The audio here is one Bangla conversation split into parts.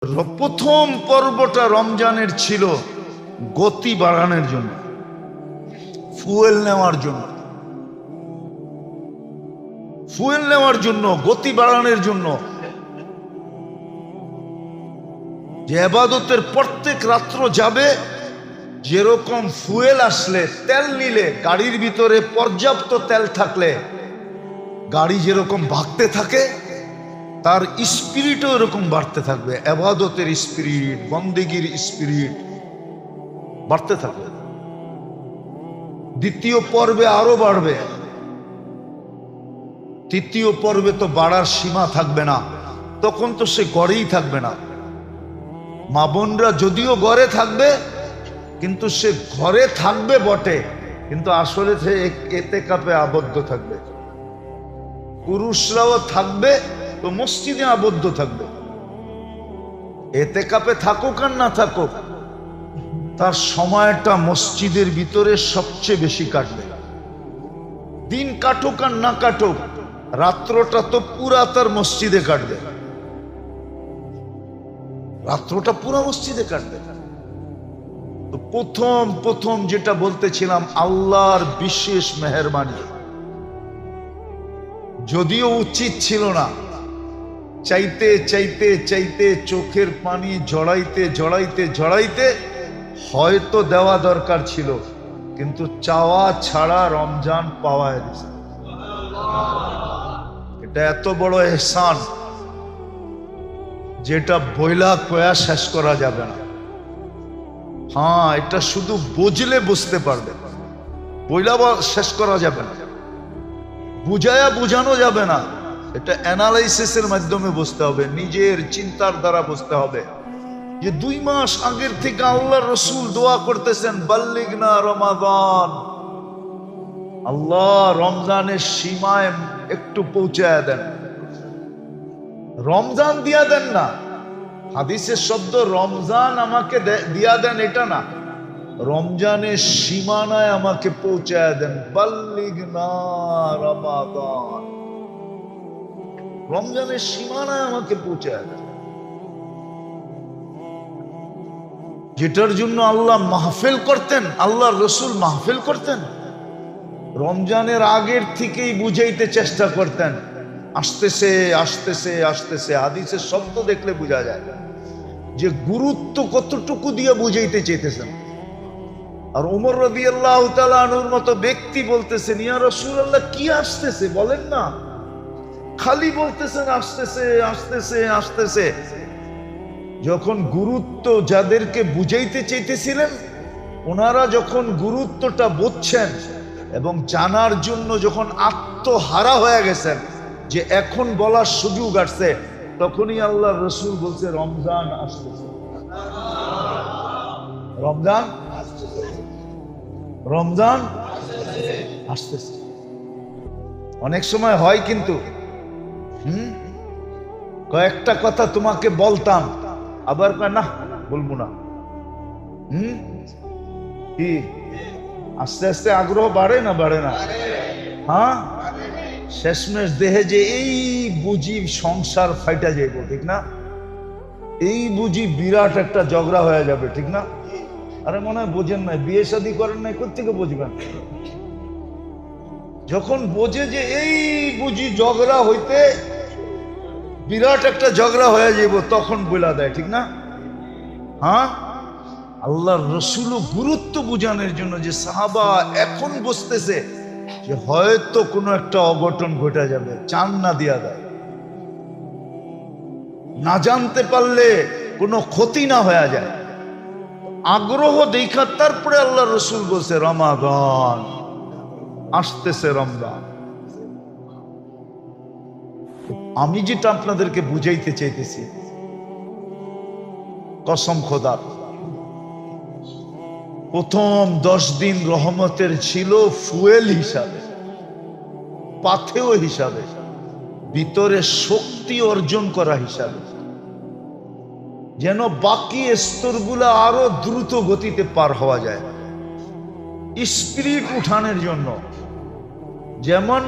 প্রথম পর্বটা রমজানের ছিল গতি বাড়ানোর জন্য, ফুয়েল নেওয়ার জন্য, গতি বাড়ানোর জন্য। যে ইবাদতের প্রত্যেক রাত্র যাবে, যেরকম ফুয়েল আসলে, তেল নিলে, গাড়ির ভিতরে পর্যাপ্ত তেল থাকলে গাড়ি যেরকম ভাগতে থাকে, তার স্পিরিটও এরকম বাড়তে থাকবে। ইবাদতের স্পিরিট, বন্দেগীর স্পিরিট বাড়তে থাকবে। দ্বিতীয় পর্বে আরো বাড়বে, তৃতীয় পর্বে তো বাড়ার সীমা থাকবে না, তখন তো সে গড়েই থাকবে না। মা বোনরা যদিও ঘরে থাকবে, কিন্তু সে ঘরে থাকবে বটে, কিন্তু আসলে সে এতেকাফে আবদ্ধ থাকবে। পুরুষরাও থাকবে তো মসজিদে আবদ্ধ থাকবে। এতেকাফে থাকুক আর না থাকুক, তার সময়টা মসজিদের ভিতরে সবচেয়ে বেশি কাটবে। দিন কাটুক আর না কাটুক, রাত্রটা তো পুরা তার মসজিদে কাটবে, রাত্রটা পুরা মসজিদে কাটবে। তো প্রথম যেটা বলতেছিলাম, আল্লাহর বিশেষ মেহেরবানি। যদিও উচিত ছিল না, চাইতে চাইতে চাইতে চোখের পানি জড়াইতে হয়তো দেওয়া দরকার ছিল, কিন্তু চাওয়া ছাড়া রমজান পাওয়া গেছে। এটা এত বড় এহসান যেটা বইলা কয়া শেষ করা যাবে না। হ্যাঁ, এটা শুধু বুঝলে বুঝতে পারবে, বইলা শেষ করা যাবে না, বুঝায়া বুঝানো যাবে না। এটা অ্যানালাইসিসের মাধ্যমে বুঝতে হবে, নিজের চিন্তার দ্বারা বুঝতে হবে। যে 2 মাস আগের থেকে আল্লাহ রসুল দোয়া করতেছেন, বাল্লিগনা রমাদান, আল্লাহ রমজানের সীমায় একটু পৌঁছায় দেন, রমজান দিয়া দেন না। হাদিসের শব্দ রমজান আমাকে দিয়া দেন এটা না, রমজানের সীমানায় আমাকে পৌঁছায় দেন। বাল্লিগনা রমাদান, রমজানের সীমানায় আমাকে পৌঁছায় দেন। যেটার জন্য আল্লাহ মাহফিল করতেন, আল্লাহ রসুল মাহফিল করতেন, রমজানের আগের থেকেই বুঝাইতে চেষ্টা করতেন। আসতেছে আসতেছে আসতেছে, হাদিসের শব্দ দেখলে বোঝা যায় যে গুরুত্ব কতটুকু দিয়ে বুঝাইতে চেয়েছেন। আর ওমর রাদিয়াল্লাহু তাআলা আনহুর মতো ব্যক্তি বলতেছেন, ইয়া রাসূলুল্লাহ, কি আসতেছে বলেন না, খালি বলতেছেন আসতেছে আসতেছে আসতেছে। যখন গুরুত্ব যাদেরকে বুঝাইতে চাইতেছিলেন, ওনারা যখন গুরুত্বটা বুঝছেন এবং জানার জন্য যখন আত্মহারা হয়ে গেছেন যে এখন বলার সুযোগ আসছে, তখনই আল্লাহ রসুল বলছে রমজান আসতেছে, রমজান রমজান আসতেছে। অনেক সময় হয় কিন্তু কয়েকটা কথা তোমাকে বলতাম, আবার কয় না বলবো না। কি আস্তে আস্তে আগ্রহ বাড়ে না বাড়ে না? হ্যাঁ, শেষমেশ দেহে যে এই বুঝি সংসার ফাইটা যাইব, ঠিক না? এই বুঝি বিরাট একটা ঝগড়া হয়ে যাবে, ঠিক না? আরে মনে হয় বোঝেন নাই, বিয়ে শাদী করেন নাই, কোথেকে বুঝবেন? যখন বোঝে যে এই বুঝি ঝগড়া হইতে বিরাট একটা ঝগড়া হয়ে যাইব, তখন বলা দেয়, ঠিক না? হ্যাঁ, আল্লাহর রসুল গুরুত্ব বুঝানোর জন্য যে সাহাবা এখন বুঝতেছে যে হয়তো কোনো একটা অঘটন ঘটে যাবে, চান না দিয়া দেয়, না জানতে পারলে কোনো ক্ষতি না হয়ে যায়, আগ্রহ দেখা তারপরে আল্লাহ রসুল বলছে রমাদান আসতেছে, রমজান। আমি যেটা আপনাদেরকে বুঝাইতে চাইতেছি, কসম খোদার, প্রথম 10 দিন রহমতের ছিল ফুয়েল হিসাবে, পাথেয় হিসাবে, ভিতরে শক্তি অর্জন করা হিসাবে, যেন বাকি স্তরগুলো আরো দ্রুত গতিতে পার হওয়া যায়, স্পিরিট উঠানোর জন্য। যেমন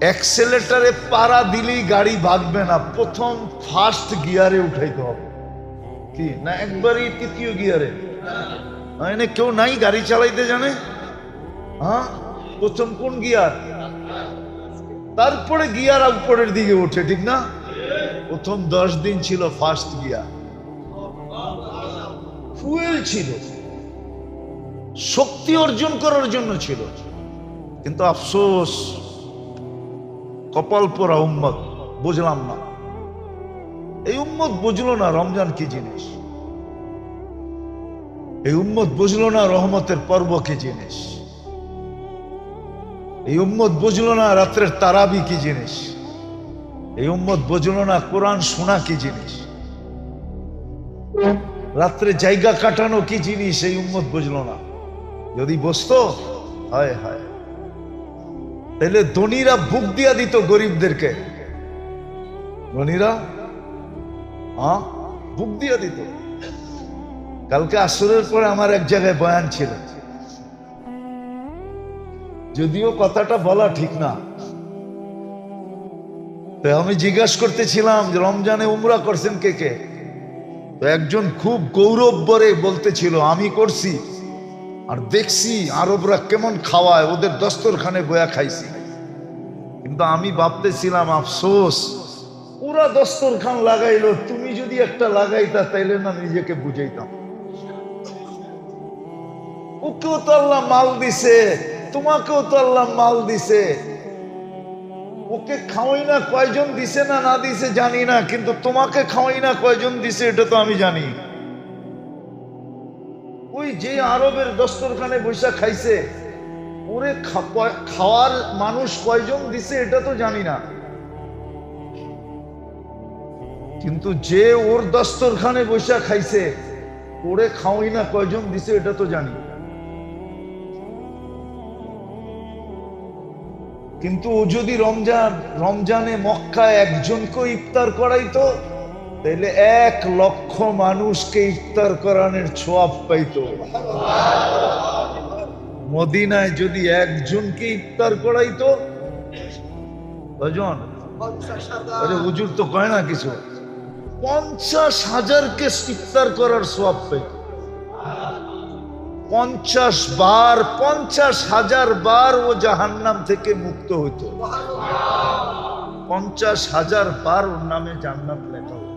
অ্যাক্সেলেটারে পাড়া দিলেই গাড়ি ভাগবে না, প্রথম ফার্স্ট গিয়ারে উঠাইতে হবে। কি না একবারই তৃতীয় গিয়ারে? এনে কেউ নাই গাড়ি চালাইতে জানে? হ্যাঁ, প্রথম কোন গিয়ার, তারপরে গিয়ার উপরের দিকে ওঠে, ঠিক না? প্রথম 10 দিন ছিল ফার্স্ট গিয়ার, ফুয়েল ছিল, শক্তি অর্জন করার জন্য ছিল। কিন্তু আফসোস, কপাল পোড়া উম্মত, বুঝলাম না। এই উম্মত বুঝলো না রমজান কি জিনিস, এই উম্মত বুঝলো না রহমতের পর্ব কি জিনিস, এই উম্মত বুঝলো না রাত্রের তারাবি কি জিনিস, এই উম্মত বুঝলো না কোরআন শোনা কি জিনিস, রাত্রে জায়গা কাটানো কি জিনিস, এই উম্মত বুঝলো না। যদি বুঝতো, হায় হায়, তাহলে ধনীরা বুক দিয়া দিত গরিবদেরকে, ধনীরা বুক দিয়া দিত। কালকে আসরের পরে আমার এক জায়গায় বয়ান ছিল, যদিও কথাটা বলা ঠিক না। তো আমি জিজ্ঞাসা করতেছিলাম যে রমজানে উমরা করছেন কে কে? তো একজন খুব গৌরব ভরে বলতেছিল আমি করছি, আর দেখছি আরবরা কেমন খাওয়ায়, ওদের দস্তরখানে বয়া খাইছি। কিন্তু আমি ভাবতেছিলাম আফসোস, পুরা দস্তরখান লাগাইলো, তুমি যদি একটা লাগাইতা তাইলে না নিজেকে বুঝাইতাম। ওকেও তো আল্লাহ মাল দিছে, তোমাকেও তো আল্লাহ মাল দিছে, ওকে খাওয়াই না কয়জন দিছে না না দিছে জানি না, কিন্তু তোমাকে খাওয়াই না কয়জন দিছে এটা তো আমি জানি। ওই যে আরবের দস্তরখানে বৈশা খাইছে, ওরে খাওয়ার মানুষ কয়জন দিছে এটা তো জানি না, কিন্তু যে ওর দস্তরখানে বৈশা খাইছে, ওরে খাওয়াই না কয়জন দিছে এটা তো জানি। কিন্তু ও যদি রমজানে মক্কায় একজনকে ইফতার করাইতো, তাহলে 1 লক্ষ মানুষকে ইফতার করানোর ছোয়াব পাইতো। মদিনায় যদি একজনকে ইফতার করাইতো, কয়জন? আরে হুজুর তো কয় না কিছু, 50,000কে ইফতার করার ছোয়াব পাইতো। 50 বার, 50,000 বার ও জাহান্নাম থেকে মুক্ত হইতো। 50,000 বার ওর নামে জান্নাত লেখা হতো।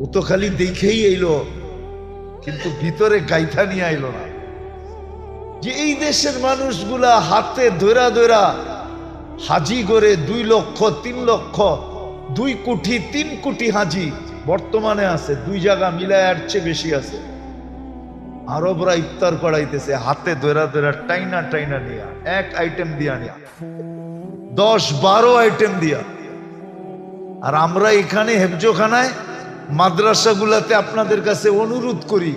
ও তো খালি দেখেই এলো, কিন্তু ভিতরে গাইথা নিয়ে আইলো না। যে এই দেশের মানুষগুলা হাতে ধরা ধরা হাজি করে 2 লক্ষ 3 লক্ষ 2 কোটি 3 কোটি হাজি বর্তমানে আছে, 2 জায়গা মিলায় আর চেয়ে বেশি আছে। আরবরা ইফতার করাইতেছে হাতে ধরা ধরা, টাইনা টাইনা নিয়া, 1 আইটেম দিয়া নিয়া, 10-12 আইটেম দিয়া। আর আমরা এখানে হেফজোখানায় মাদ্রাসাগুলাতে আপনাদের কাছে অনুরোধ করি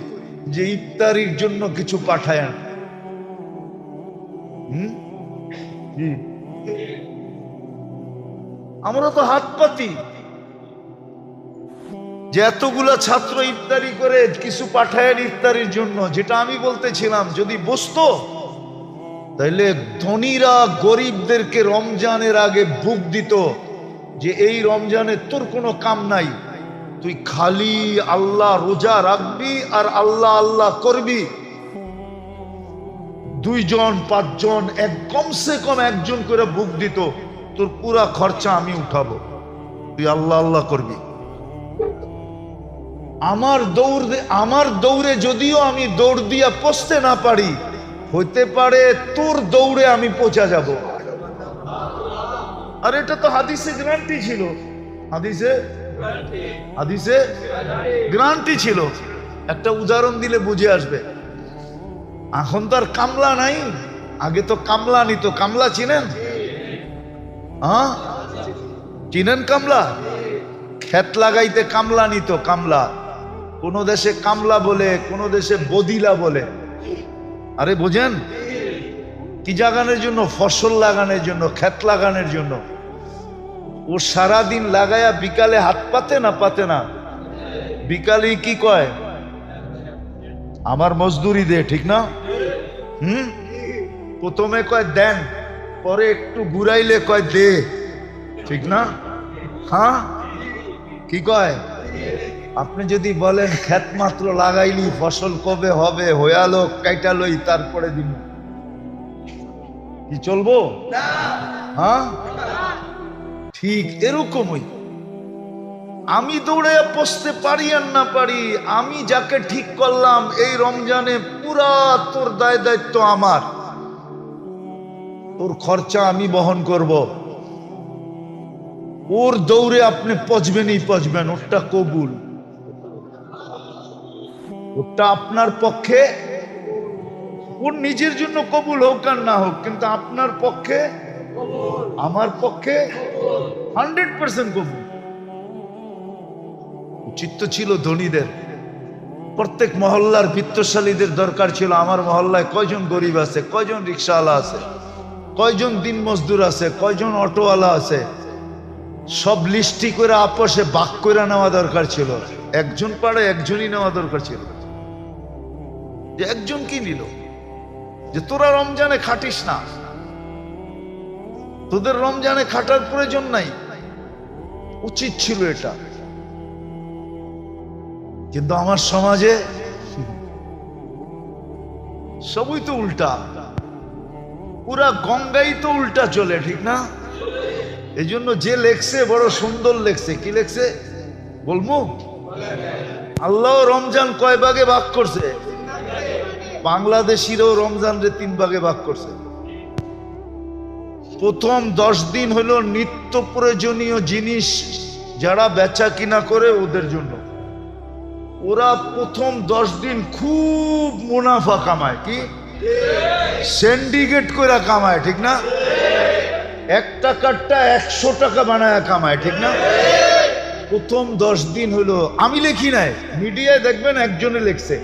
যে ইফতারির জন্য কিছু পাঠায়। আমরা তো হাত পাতি যে এতগুলা ছাত্র ইফতারি করে কিছু পাঠায় ইফতারির জন্য। যেটা আমি বলতেছিলাম, যদি বসতো তাইলে ধনীরা গরিবদেরকে রমজানের আগে বুক দিত যে এই রমজানে তোর কোনো কাম নাই, তুই খালি আল্লাহ রোজা রাখবি আর আল্লাহ আল্লাহ করবি। 2 জন 5 জন কমসে কম 1 জন করে বুক দিত, তোর পুরা খরচা আমি উঠাবো, তুই আল্লাহ আল্লাহ করবি। আমার দৌড়ে যদিও আমি দৌড় দিয়া পৌঁছতে না পারি, হইতে পারে তোর দৌড়ে আমি পৌঁছা যাব। আর এটা তো হাদিসে গ্যারান্টি ছিল, হাদিসে গ্যারান্টি ছিল। একটা উদাহরণ দিলে বুঝে আসবে। এখন তো আর কামলা নাই, আগে তো কামলা নিত। কামলা চিনেন? হ্যাঁ চিনেন কামলা? ক্ষেত লাগাইতে কামলা নিত। কামলা কোন দেশে কামলা বলে, কোন দেশে বদিলা বলে। আরে বোঝেন কি জাগানোর জন্য? ফসল লাগানোর জন্য, ক্ষেত লাগানোর জন্য। ও সারাদিন লাগায়া বিকালে হাত পাতে না পাতে না? বিকালে কি কয়? আমার মজদুরি দে, ঠিক না? প্রথমে কয় দেন, পরে একটু ঘুরাইলে কয় দে, ঠিক না? হ্যাঁ কি কয়? আপনি যদি বলেন ক্ষেত মাত্র লাগাইলি, ফসল কবে হবে, হয়ালো কাইটালই তারপরে দিব, কি চলবো? হ্যাঁ, ঠিক এরকমই। আমি দৌড়ে পৌঁছতে পারি আর না পারি, আমি যাকে ঠিক করলাম এই রমজানে পুরা তোর দায় দায়িত্ব আমার, তোর খরচা আমি বহন করব, ওর দৌড়ে আপনি পচবেনই পচবেন, ওটা কবুল, ওটা আপনার পক্ষে, ওর নিজের জন্য কবুল হোক আর না হোক, কিন্তু আপনার পক্ষে আমার পক্ষে 100% কবুল। উচিত তো ছিল ধনীদের, প্রত্যেক মহল্লার বিত্তশালীদের দরকার ছিল, আমার মহল্লায় কয়জন গরিব আছে, কয়জন রিক্সাওয়ালা আছে, কয়জন দিন মজদুর আছে, কয়জন অটোওয়ালা আছে, সব লিস্টি করে আপসে ভাগ করে নেওয়া দরকার ছিল। একজন পাড়ে একজনই নেওয়া দরকার ছিল, যে একজন কি নিল, যে তোরা রমজানে খাটিস না, তোদের রমজানে খাটার প্রয়োজন নাই, উচিত ছিল এটা। কিন্তু আমার সমাজে সবই তো উল্টা, পুরা গঙ্গাই তো উল্টা চলে, ঠিক না? এই জন্য যে লেখছে বড় সুন্দর লেখছে, কি লেখছে বলবো? আল্লাহ রমজান কয় ভাগে ভাগ করছে? বাংলাদেশিরাও রমজান রে 3 ভাগে ভাগ করছে। প্রথম 10 দিন হলো নিত্য প্রয়োজনীয় জিনিস যারা বেচা কিনা করে ওদের জন্য, ওরা প্রথম 10 দিন খুব মুনাফা কামায়, কি সিন্ডিকেট করে কামায়, ঠিক না? 1 টাকারটা 100 টাকা বানায় কামায়, ঠিক না? প্রথম 10 দিন হলো, আমি লেখি নাই, মিডিয়ায় দেখবেন একজনে লেখছে,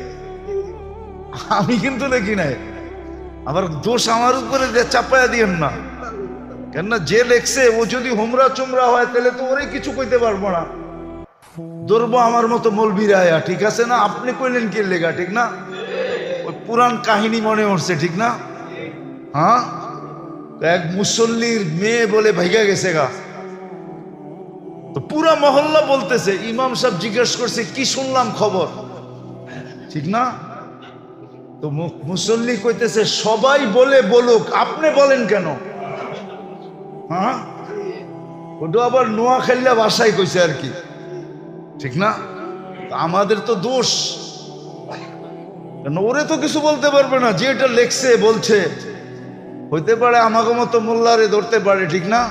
আমি কিন্তু লেখি নাই, আবার দোষ আমার উপরে চাপায়া দিয়েন না, কেননা যে লেখছে ও যদি হোমরা চোমরা হয় তাহলে তো ওরে কিছু কইতে পারবো না, ধরবো আমার মতো মৌলবীরা, ঠিক আছে না? আপনি কইলেন কি লেখা, ঠিক না? ওই পুরান কাহিনী মনে উঠছে, ঠিক না? হ্যাঁ, এক মুসল্লির মেয়ে বলে ভাইগা গেছে গা, তো পুরা মহল্লা বলতেছে, ইমাম সাহেব জিজ্ঞেস করছে কি শুনলাম খবর, ঠিক না? তো মুসল্লি কইতেছে সবাই বলে বলুক, আপনি বলেন কেন? হ্যাঁ, ওটা আবার নোয়াখালীর ভাষায় কইছে আর কি, ঠিক না? আমাদের তো দোষ, ওরে তো কিছু বলতে পারবে না, যে এটা লেখছে বলছে, হইতে পারে আমাকে মতো মোল্লারে ধরতে পারে, ঠিক না?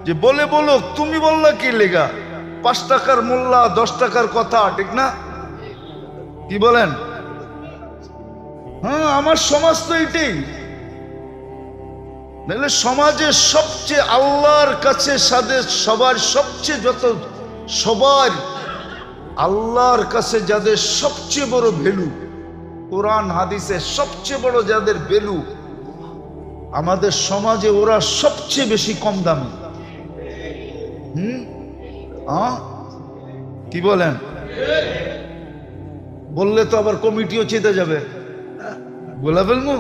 যে বলে বলুক, তুমি বললা কি লেখা, 5 টাকার মোল্লা 10 টাকার কথা, ঠিক না? কি বলেন? হ্যাঁ, আমার সমাজ তো এটাই। নাহলে সমাজে সবচেয়ে আল্লাহর কাছে সবার সবচেয়ে সবার আল্লাহর কাছে যাদের সবচেয়ে বড় ভ্যালু, কোরআন হাদিসে সবচেয়ে বড় যাদের ভ্যালু, আমাদের সমাজে ওরা সবচেয়ে বেশি কম দামি। কি বলেন? বললে তো আবার কমিটিও চেতে যাবে, বলা ফেলবো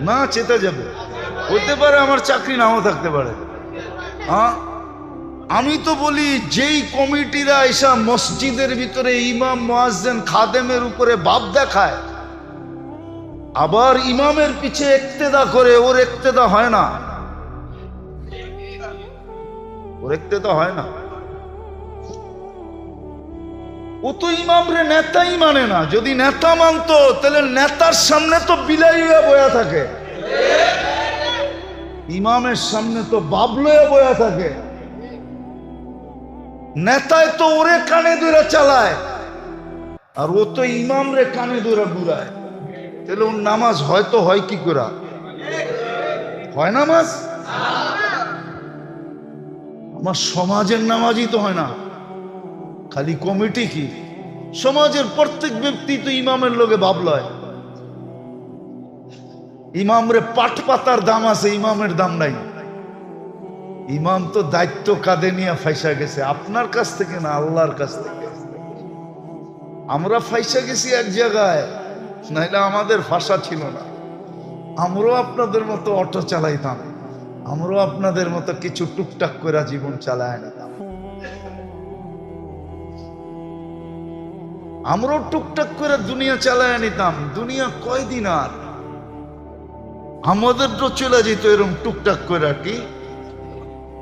না, চেতে যাবে, হতে পারে আমার চাকরি নাও থাকতে পারে। আমি তো বলি, যেই কমিটিরা এসা মসজিদের ভিতরে ইমাম মুয়াজ্জিন খাদেমের উপরে বাপ দেখায়, আবার ইমামের পিছে ইক্তেদা করে, ওর ইক্তেদা হয় না, ওর ইক্তেদা হয় না। ও তো ইমামরে নেতাই মানে না, যদি নেতা মানতো তাহলে নেতার সামনে তো বিলাই হইয়া বয়া থাকে, ইমামের সামনে তো বাপ লইয়া বয়া থাকে। নেতায় তো ওরে কানে ধরে চালায়, আর ও তো ইমাম রে কানে ধরে ঘুরায়, তাহলে ওর নামাজ হয়তো হয় কি করে? হয় নামাজ? আমার সমাজের নামাজই তো হয় না, খালি কমিটি কি, সমাজের প্রত্যেক ব্যক্তি তো ইমামের লোকে ভাবলয়। ইমাম রে পাট পাতার দাম আছে, ইমামের দাম নাই। ইমাম তো দায়িত্ব কাঁধে নিয়ে ফাইসা গেছে, আপনার কাছ থেকে না, আল্লাহর কাছ থেকে। আমরা ফাইসা গেছি এক জায়গায়, নাইলে আমাদের ভাষা ছিল না, আমরাও আপনাদের মতো অটো চালাইতাম, আমরাও আপনাদের মতো কিছু টুকটাক করে জীবন চালায় নিতাম। আমরাও টুকটাক করে দুনিয়া চালায় নিতাম। দুনিয়া কয়দিন আর, আমাদের তো চলে যেত এরকম টুকটাক করে।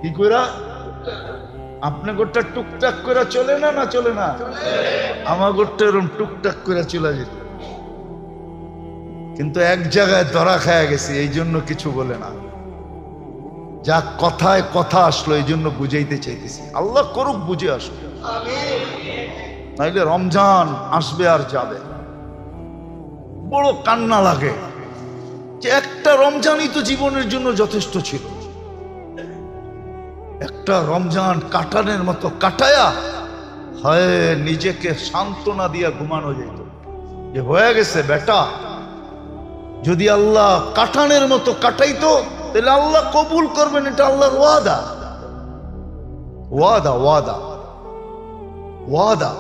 কি করে আপনার গোটা টুকটাক করে চলে না? না চলে না? আমার গোটা এরকম টুকটাক করে চলে যেত, কিন্তু এক জায়গায় ধরা খায়া গেছি, এই জন্য কিছু বলে না। যা কথায় কথা আসলো, এই জন্য বুঝাইতে চাইতেছি। আল্লাহ করুক বুঝে আসবে, নাইলে রমজান আসবে আর যাবে। বড় কান্না লাগে যে একটা রমজানই তো জীবনের জন্য যথেষ্ট ছিল। একটা রমজান কাটানের মতো কাটায়া হয় নিজেকে সান্ত্বনা দিয়া ঘুমানো যেত যে হয়ে গেছে বেটা। যদি আল্লাহ কাটানের মতো কাটাইতো তাহলে আল্লাহ কবুল করবেন, এটা আল্লাহর ওয়াদা। ওয়াদা ওয়াদা ওয়াদা।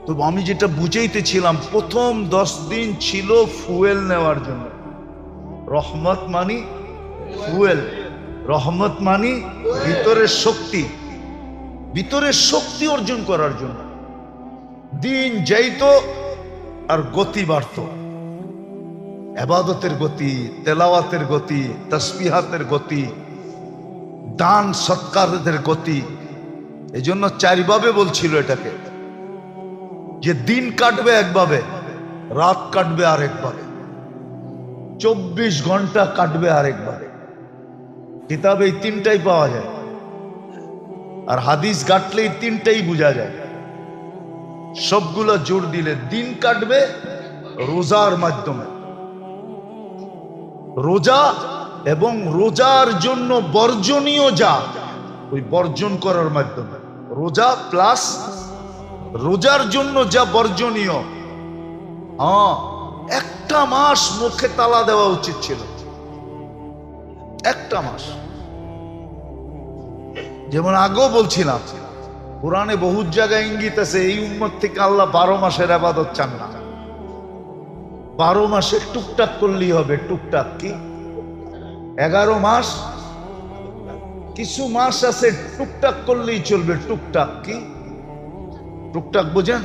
তো আমি যেটা বুঝাইতেছিলাম, প্রথম 10 দিন ছিল ফুয়েল নেওয়ার জন্য। রহমত মানি ফুয়েল, রহমত মানি ভিতরের শক্তি, ভিতরের শক্তি অর্জন করার জন্য। দিন যাইতো আর গতি বাড়ত, ইবাদতের গতি, তেলাওয়াতের গতি, তাসবিহাতের গতি, দান সৎকারের গতি। এই জন্য 4 ভাবে বলছিল এটাকে, যে দিন কাটবে একভাবে, রাত কাটবে আরেকভাবে, 24 ঘন্টা কাটবে আরেকভাবে। কিতাবে এই 3টাই পাওয়া যায়, আর হাদিস ঘাটলেই 3টাই বোঝা যায়। সবগুলা জোর দিলে দিন কাটবে রোজার মাধ্যমে, রোজা এবং রোজার জন্য বর্জনীয় যা, ওই বর্জন করার মাধ্যমে। রোজা প্লাস রোজার জন্য যা বর্জনীয়। একটা মাস মুখে তালা দেওয়া উচিত ছিল, একটা মাস। যেমন আগেও বলছিলাম, কোরআনে বহুত জায়গায় ইঙ্গিত আছে এই উম্মত থেকে আল্লাহ 12 মাসের ইবাদত চান না। 12 মাসে টুকটাক করলেই হবে। টুকটাক কি? 11 মাস, কিছু মাস আছে টুকটাক করলেই চলবে। টুকটাক কি? টুকটাক বুঝেন?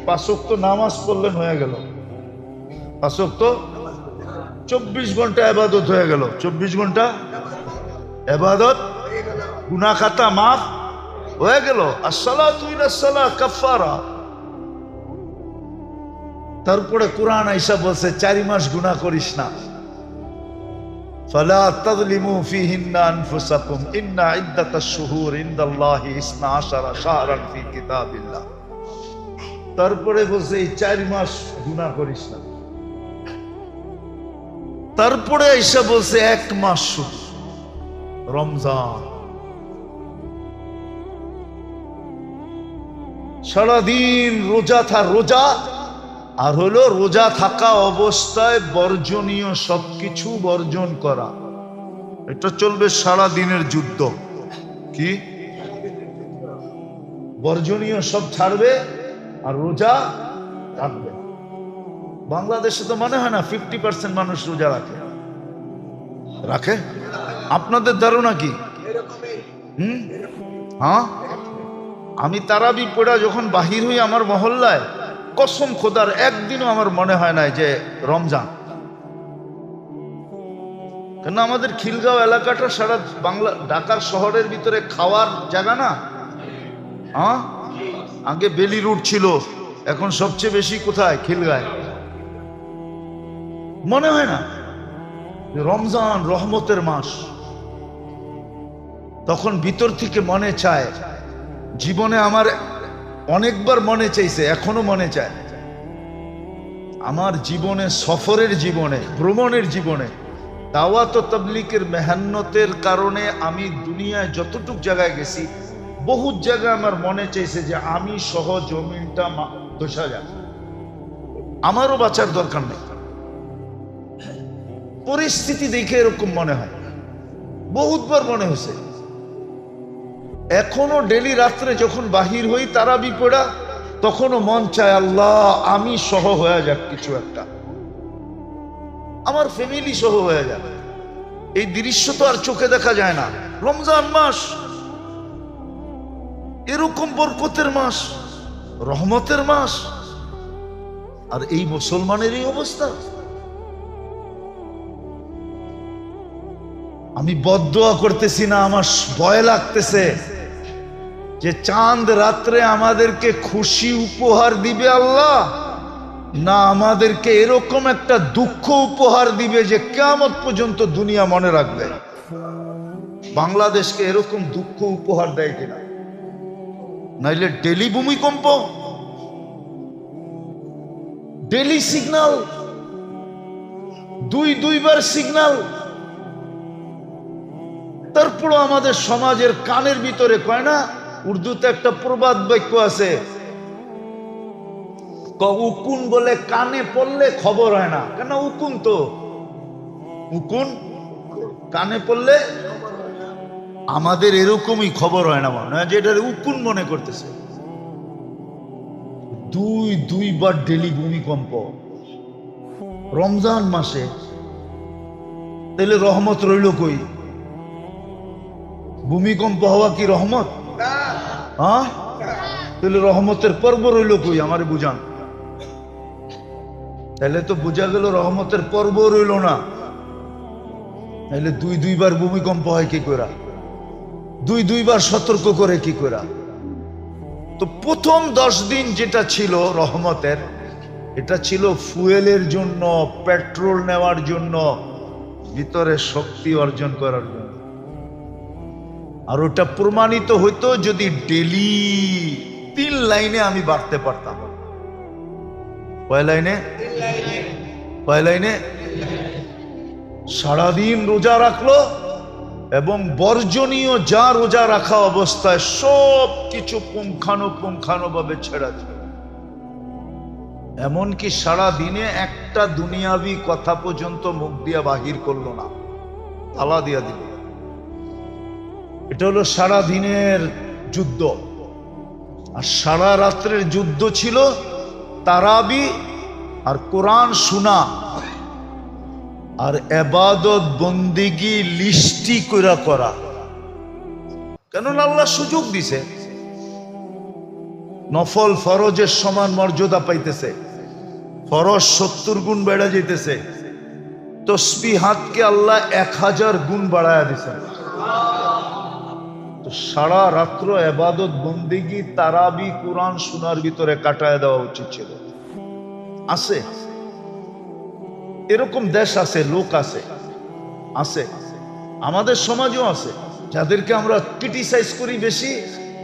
5 ওয়াক্ত নামাজ পড়লেন হয়ে গেল, 5 ওয়াক্ত 24 ঘন্টা ইবাদত হয়ে গেল। 24 ঘন্টা ইবাদত, গুনাহ খাতা মাফ হয়ে গেল। আসসালাতু ইলাস সালাহ কাফারা। তারপরে কোরআন আইসা বলছে 4 মাস গুনাহ করিস না। ফালা তাযলিমু ফীহিন্না আনফুসাকুম ইন্না ইদ্দাতাশ শুহুর ইনদাল্লাহি 12 শাহরান ফি কিতাবিল্লাহ। তারপরে বলছে এই 4 মাস গুনাহ করিস না। তারপরে আইসা বলছে 1 মাস শুধু, রমজান। সারাদিন রোজা রোজা, আর হলো রোজা থাকা অবস্থায় বর্জনীয় সবকিছু বর্জন করা। এটা চলবে সারা দিনের যুদ্ধ। কি? বর্জনীয় সব ছাড়বে আর রোজা থাকবে। বাংলাদেশে তো মনে হয় না 50% মানুষ রোজা রাখে। রাখে? আপনাদের ধারণা কি? হ্যাঁ, আমি তারাবি পড়া যখন বাহির হই আমার মহল্লায়, কসম খোদার একদিনও আমার মনে হয় না যে রমজান। কেন আমাদের খিলগাঁও এলাকাটা সারা বাংলা, ঢাকার শহরের ভিতরে খাওয়ার জায়গা না। আগে বেলি রুট ছিল, এখন সবচেয়ে বেশি কোথায়? খিলগাঁয়। মনে হয় না রমজান রহমতের মাস। তখন ভিতর থেকে মনে চায়, জীবনে আমার অনেকবার মনে চাইছে, এখনো মনে চায়, আমার জীবনে, সফরের জীবনে, ভ্রমণের জীবনে, দাওয়াত ও তাবলীগের মেহনতের কারণে আমি দুনিয়ায় যতটুক জায়গায় গেছি, বহুত জায়গায় আমার মনে চাইছে যে আমি সহ জমিনটা ধসা যাক, আমারও বাঁচার দরকার নেই। পরিস্থিতি দেখে এরকম মনে হয়, বহুতবার মনে হয়েছে। এখনো ডেলি রাত্রে যখন বাহির হই তারাবি পড়া, তখনও মন চায় আল্লাহ আমি সহ হয়ে যাক কিছু একটা, আমার ফ্যামিলি সহ হয়ে যাক। এই দৃশ্য তো আর চোখে দেখা যায় না। রমজান মাস এরকম বরকতের মাস, রহমতের মাস, আর এই মুসলমানের এই অবস্থা। আমি বদদোয়া করতেছি না, আমার ভয় লাগতেছে যে চাঁদ রাত্রে আমাদেরকে খুশি উপহার দিবে আল্লাহ, না আমাদেরকে এরকম একটা দুঃখ উপহার দিবে যে কিয়ামত পর্যন্ত দুনিয়া মনে রাখবে। বাংলাদেশকে এরকম দুঃখ উপহার দেয় কিনা? নাইলে ডেলি ভূমিকম্প, ডেলি সিগন্যাল, দুইবার সিগন্যাল। তারপর আমাদের সমাজের কানের ভিতরে কয় না, উর্দুতে একটা প্রবাদ বাক্য আছে, উকুন বলে কানে পড়লে খবর হয় না। কেন? উকুন তো উকুন কানে পড়লে আমাদের এরকমই খবর হয় না, মনে হয় যে এটা উকুন মনে করতেছে। দুইবার ডেলি ভূমিকম্প রমজান মাসে, তাহলে রহমত রইল কই? ভূমিকম্প হওয়া কি রহমত? হ্যাঁ, তাহলে রহমতের পর্ব রইল কই? আমারে বুঝান। তাহলে তো বোঝা গেল রহমতের পর্ব রইল না। তাহলে দুইবার ভূমিকম্প হয় কি করে? দুইবার সতর্ক করে কি করে? তো প্রথম 10 দিন যেটা ছিল রহমতের, এটা ছিল ফুয়েলের জন্য, পেট্রোল নেওয়ার জন্য, ভিতরে শক্তি অর্জন করার জন্য। আর ওটা প্রমাণিত হইতো যদি ডেলি 3 লাইনে আমি বাড়তে পারতাম। কয় লাইনে? কয় লাইনে? সারাদিন রোজা রাখলো এবং বর্জনীয় যা রোজা রাখা অবস্থায় সব কিছু পুঙ্খানুপুঙ্খানুভাবে ছেড়ে দিল। এমনকি সারা দিনে একটা দুনিয়াবি কথা পর্যন্ত মুখ দিয়া বাহির করলো না, তালা দিয়া দিল। এটা হলো সারা দিনের যুদ্ধ। আর সারা রাত্রের যুদ্ধ ছিল তারাবি আর কোরআন শোনা আর ইবাদত বন্দিগি লিস্টি করা। কেননা আল্লাহ সুযোগ দিছে, নফল ফরজের সমান মর্যাদা পাইতেছে, ফরজ 70 গুণ বেড়ে যেতেছে, তসবিহাতকে আল্লাহ 1000 গুণ বাড়ায়া দিছে। তো সারা রাত্র ইবাদত বন্দিগি তারাবি কোরআন শোনার ভিতরে কাটায় দেওয়া উচিত ছিল। আছে এরকম দেশ, আছে লোক, আছে আমাদের সমাজও আছে যাদেরকে আমরা ক্রিটিসাইজ করি বেশি,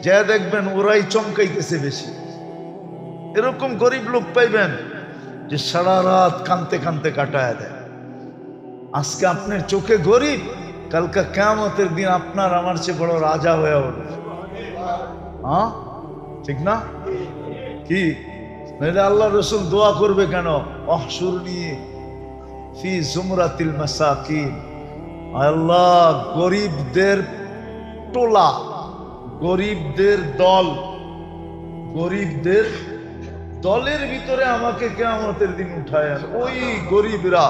যা দেখবেন ওরাই চমকাইতেছে বেশি। এরকম গরিব লোক পাইবেন যে সারা রাত কানতে কানতে কাটায় দেয়। আজকে আপনার চোখে গরিব, কালকে কিয়ামতের দিন আপনার আমার চেয়ে বড় রাজা হয়ে উঠবে। হ্যাঁ, ঠিক না? কি নাহলে আল্লাহ রসুল দোয়া করবে কেন? অহশুরনি ফি জুমরাতিল মাসাকিন। আল্লাহ, গরিবদের টোলা, গরিবদের দল, গরিবদের দলের ভিতরে আমাকে কিয়ামতের দিন উঠায়। ওই গরিবরা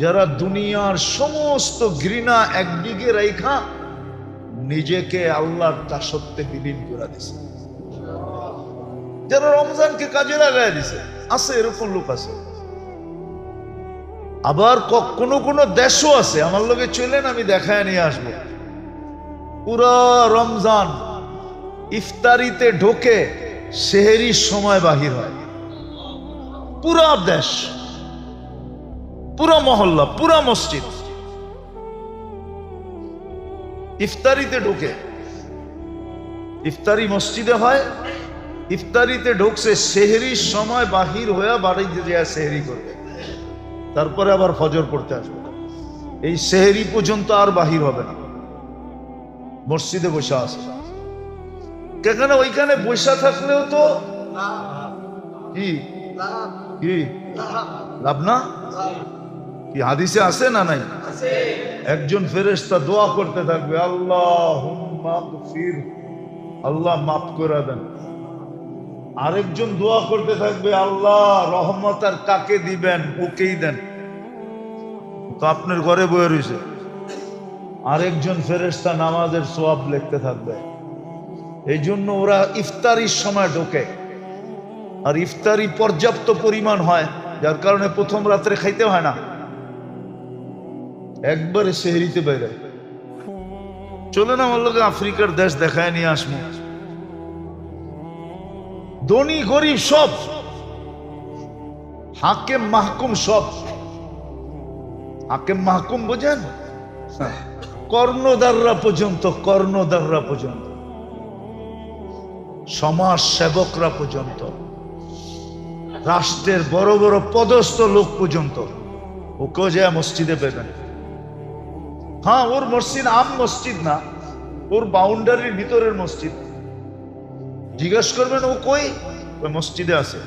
যারা দুনিয়ার সমস্ত ঘৃণা একদিকে রাইখা নিজেকে আল্লাহর দাসত্বে বিলীন করে দিছে, যারা রমজানকে কাজে লাগায় দিছে। আছে এরকম লোক আছে। আবার কোন দেশও আছে, আমার লোকে চলেন, আমি দেখায় নিয়ে আসবো। পুরা রমজান ইফতারিতে ঢোকে, সেহরির সময় বাহির হয়। পুরা দেশ, পুরা মহল্লা, পুরা মসজিদ ইফতারিতে ঢোকে। ইফতারি মসজিদে হয়, ইফতারিতে ঢুকছে, সেহরির সময় বাহির হয়ে বাড়িতে যায় সেহরি করবে, তারপরে আবার ফজর পড়তে আসবে। এই সেহরি পর্যন্ত আর বাহির হবে না, মসজিদে বসে আছে। কেন? ওইখানে বসে থাকলেও তো কি কি লাভ না? কি হাদিসে আছে না নাই? একজন ফেরেশতা দোয়া করতে থাকবে, আল্লাহুম্মা গফির, আল্লাহ মাফ করে দেন। আরেকজন দোয়া করতে থাকবে, আল্লাহ রহমত আর কাকে দিবেন, ওকেই দেন। তো আপনার ঘরে বয়ে রয়েছে। আরেকজন ফেরেশতা নামাজের সওয়াব লিখতে থাকবে। এই জন্য ওরা ইফতারির সময় ঢোকে। আর ইফতারি পর্যাপ্ত পরিমাণ হয়, যার কারণে প্রথম রাত্রে খাইতে হয় না, একবারে সেহরিতে বাইরে। চলে না আমার লোকে আফ্রিকার দেশ দেখায় নিয়ে আসবো, ধনী গরিব সব, হাকিম মাহকুম সব। হাকিম মাহকুম বোঝেন? কর্ণদাররা পর্যন্ত, কর্ণদাররা পর্যন্ত, সমাজ সেবকরা পর্যন্ত, রাষ্ট্রের বড় বড় পদস্থ লোক পর্যন্ত ওকেও যায় মসজিদে পেবেন। হ্যাঁ, ওর মসজিদ আম মসজিদ না, ওর বাউন্ডারির ভিতরের মসজিদ। জিজ্ঞেস করবেন ও কই, ওই মসজিদে আছে।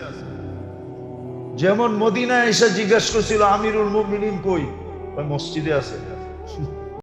যেমন মদিনায় এসে জিজ্ঞেস করছিল আমিরুল মুমিনিন কই, ওই মসজিদে আছে।